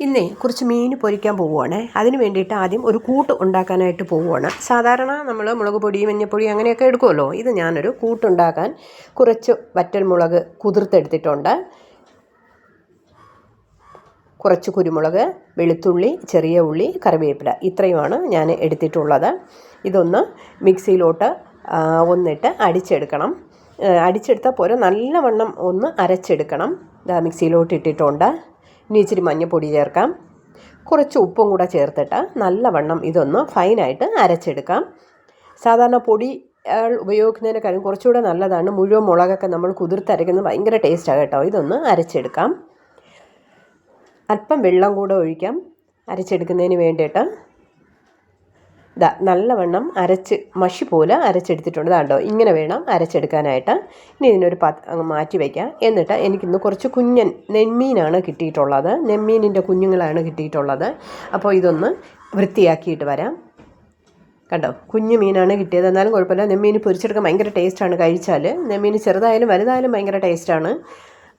ഇന്നേ കുറച്ച് മീൻ പൊരിക്കാൻ പോവുകയാണ്. അതിന് വേണ്ടിയിട്ട് ആദ്യം ഒരു കൂട്ട് ഉണ്ടാക്കാനായിട്ട് പോവുകയാണ്. സാധാരണ നമ്മൾ മുളക് പൊടി മഞ്ഞൾപ്പൊടി അങ്ങനെയൊക്കെ എടുക്കുമല്ലോ. ഇത് ഞാനൊരു കൂട്ടുണ്ടാക്കാൻ കുറച്ച് വറ്റൽ മുളക് കുതിർത്തെടുത്തിട്ടുണ്ട്, കുറച്ച് കുരുമുളക്, വെളുത്തുള്ളി, ചെറിയ ഉള്ളി, കറിവേപ്പില, ഇത്രയുമാണ് ഞാൻ എടുത്തിട്ടുള്ളത്. ഇതൊന്ന് മിക്സിയിലോട്ട് ഒന്നിട്ട് അടിച്ചെടുക്കണം. അടിച്ചെടുത്താൽ പോരെ, നല്ലവണ്ണം ഒന്ന് അരച്ചെടുക്കണം. മിക്സിയിലോട്ട് ഇട്ടിട്ടുണ്ട്. ഇനി ഇച്ചിരി മഞ്ഞൾപ്പൊടി ചേർക്കാം, കുറച്ച് ഉപ്പും കൂടെ ചേർത്തിട്ട് നല്ലവണ്ണം ഇതൊന്ന് ഫൈനായിട്ട് അരച്ചെടുക്കാം. സാധാരണ പൊടി ഉപയോഗിക്കുന്നതിനേക്കാളും കുറച്ചുകൂടെ നല്ലതാണ് മുഴുവൻ മുളകൊക്കെ നമ്മൾ കുതിർത്തരയ്ക്കുന്നത്. ഭയങ്കര ടേസ്റ്റാണ് കേട്ടോ. ഇതൊന്ന് അരച്ചെടുക്കാം. അല്പം വെള്ളം കൂടെ ഒഴിക്കാം അരച്ചെടുക്കുന്നതിന് വേണ്ടിയിട്ട്. നല്ലവണ്ണം അരച്ച് മഷി പോലെ അരച്ചെടുത്തിട്ടുണ്ട്. ഇതാണ്ടോ, ഇങ്ങനെ വേണം അരച്ചെടുക്കാനായിട്ട്. ഇനി ഇതിനൊരു മാറ്റി വയ്ക്കാം. എന്നിട്ട് എനിക്കിന്ന് കുറച്ച് കുഞ്ഞൻ നെന്മീനാണ് കിട്ടിയിട്ടുള്ളത്. നെന്മീനിൻ്റെ കുഞ്ഞുങ്ങളാണ് കിട്ടിയിട്ടുള്ളത്. അപ്പോൾ ഇതൊന്ന് വൃത്തിയാക്കിയിട്ട് വരാം. കണ്ടോ, കുഞ്ഞു മീനാണ് കിട്ടിയത്. എന്നാലും കുഴപ്പമില്ല, നെന്മീൻ പൊരിച്ചെടുക്കാൻ ഭയങ്കര ടേസ്റ്റാണ്. കഴിച്ചാൽ നെന്മീൻ ചെറുതായാലും വലുതായാലും ഭയങ്കര ടേസ്റ്റാണ്.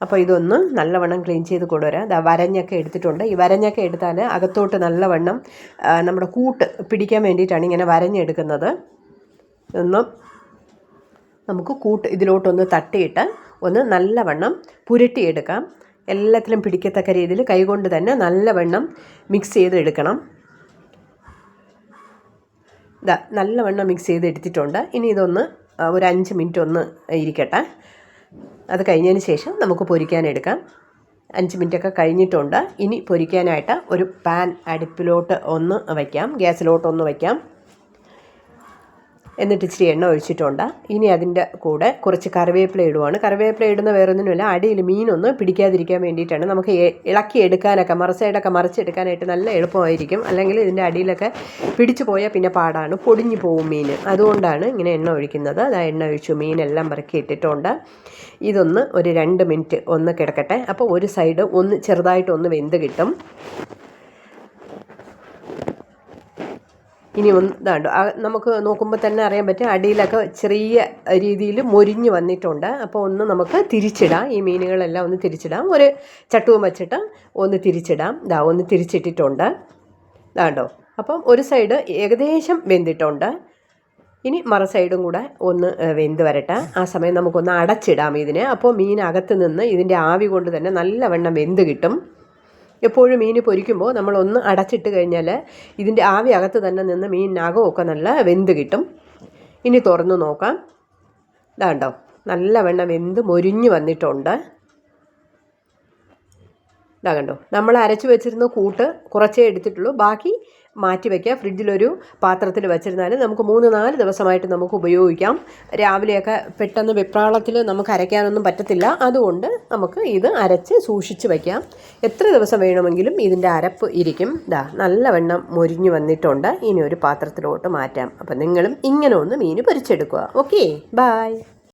അപ്പോൾ ഇതൊന്ന് നല്ലവണ്ണം ക്ലീൻ ചെയ്ത് കൊണ്ടുവരാം. വരഞ്ഞൊക്കെ എടുത്തിട്ടുണ്ട്. ഈ വരഞ്ഞൊക്കെ എടുത്താൽ അകത്തോട്ട് നല്ലവണ്ണം നമ്മുടെ കൂട്ട് പിടിക്കാൻ വേണ്ടിയിട്ടാണ് ഇങ്ങനെ വരഞ്ഞെടുക്കുന്നത്. നമുക്ക് കൂട്ട് ഇതിലോട്ടൊന്ന് തട്ടിയിട്ട് ഒന്ന് നല്ലവണ്ണം പുരട്ടിയെടുക്കാം. എല്ലാത്തിലും പിടിക്കത്തക്ക രീതിയിൽ കൈകൊണ്ട് തന്നെ നല്ലവണ്ണം മിക്സ് ചെയ്തെടുക്കണം. നല്ലവണ്ണം മിക്സ് ചെയ്തെടുത്തിട്ടുണ്ട്. ഇനി ഇതൊന്ന് ഒരു 5 മിനിറ്റ് ഒന്ന് ഇരിക്കട്ടെ. അത് കഴിഞ്ഞതിന് ശേഷം നമുക്ക് പൊരിക്കാനെടുക്കാം. 5 മിനിറ്റൊക്കെ കഴിഞ്ഞിട്ടുണ്ട്. ഇനി പൊരിക്കാനായിട്ട് ഒരു പാൻ അടുപ്പിലോട്ട് ഒന്ന് വയ്ക്കാം, ഗ്യാസിലോട്ടൊന്ന് വയ്ക്കാം. എന്നിട്ട് ഇച്ചിരി എണ്ണ ഒഴിച്ചിട്ടുണ്ട്. ഇനി അതിൻ്റെ കൂടെ കുറച്ച് കറിവേപ്പില ഇടുവാണ്. കറിവേപ്പില ഇടുന്ന വേറൊന്നിനുമില്ല, അടിയിൽ മീനൊന്ന് പിടിക്കാതിരിക്കാൻ വേണ്ടിയിട്ടാണ്. നമുക്ക് ഇളക്കി എടുക്കാനൊക്കെ മറുസൈഡൊക്കെ മറിച്ചെടുക്കാനായിട്ട് നല്ല എളുപ്പമായിരിക്കും. അല്ലെങ്കിൽ ഇതിൻ്റെ അടിയിലൊക്കെ പിടിച്ചു പോയാൽ പിന്നെ പാടാണ്, പൊടിഞ്ഞു പോവും മീൻ. അതുകൊണ്ടാണ് ഇങ്ങനെ എണ്ണ ഒഴിക്കുന്നത്. എണ്ണ ഒഴിച്ചു, മീനെല്ലാം പറക്കി ഇട്ടിട്ടുണ്ട്. ഇതൊന്ന് ഒരു 2 മിനിറ്റ് ഒന്ന് കിടക്കട്ടെ. അപ്പോൾ ഒരു സൈഡ് ഒന്ന് ചെറുതായിട്ടൊന്ന് വെന്ത് കിട്ടും. ഇനി ഇതാണ്ട് നമുക്ക് നോക്കുമ്പോൾ തന്നെ അറിയാൻ പറ്റും, അടിയിലൊക്കെ ചെറിയ രീതിയിൽ മൊരിഞ്ഞ് വന്നിട്ടുണ്ട്. അപ്പോൾ ഒന്ന് നമുക്ക് തിരിച്ചിടാം. ഈ മീനുകളെല്ലാം ഒന്ന് തിരിച്ചിടാം. ഒരു ചട്ടുവും വെച്ചിട്ട് ഒന്ന് തിരിച്ചിടാം. ഒന്ന് തിരിച്ചിട്ടിട്ടുണ്ട്. ഇതാണ്ടോ, അപ്പം ഒരു സൈഡ് ഏകദേശം വെന്തിട്ടുണ്ട്. ഇനി മറു സൈഡും കൂടെ ഒന്ന് വെന്ത് വരട്ടെ. ആ സമയം നമുക്കൊന്ന് അടച്ചിടാം ഇതിന്. അപ്പോൾ മീനകത്ത് നിന്ന് ഇതിൻ്റെ ആവി കൊണ്ട് തന്നെ നല്ലവണ്ണം വെന്ത് കിട്ടും. എപ്പോഴും മീൻ പൊരിക്കുമ്പോൾ നമ്മളൊന്ന് അടച്ചിട്ട് കഴിഞ്ഞാൽ ഇതിൻ്റെ ആവി അകത്ത് തന്നെ നിന്ന് മീനിനകമൊക്കെ നല്ല വെന്ത് കിട്ടും. ഇനി തുറന്ന് നോക്കാം. ഇതാണ്ടോ, നല്ലവണ്ണം വെന്ത് മൊരിഞ്ഞ് വന്നിട്ടുണ്ട്. കണ്ടോ, നമ്മൾ അരച്ച് വെച്ചിരുന്ന കൂട്ട് കുറച്ചേ എടുത്തിട്ടുള്ളൂ. ബാക്കി മാറ്റി വയ്ക്കുക. ഫ്രിഡ്ജിലൊരു പാത്രത്തിൽ വെച്ചിരുന്നാൽ നമുക്ക് 3-4 ദിവസമായിട്ട് നമുക്ക് ഉപയോഗിക്കാം. രാവിലെയൊക്കെ പെട്ടെന്ന് വെപ്രാളത്തിൽ നമുക്ക് അരയ്ക്കാനൊന്നും പറ്റത്തില്ല. അതുകൊണ്ട് നമുക്ക് ഇത് അരച്ച് സൂക്ഷിച്ച് വയ്ക്കാം. എത്ര ദിവസം വേണമെങ്കിലും ഇതിൻ്റെ അരപ്പ് ഇരിക്കും. നല്ലവണ്ണം മൊരിഞ്ഞ് വന്നിട്ടുണ്ട്. ഇനി ഒരു പാത്രത്തിലോട്ട് മാറ്റാം. അപ്പം നിങ്ങളും ഇങ്ങനെ ഒന്ന് മീൻ പൊരിച്ചെടുക്കുക. Okay, by.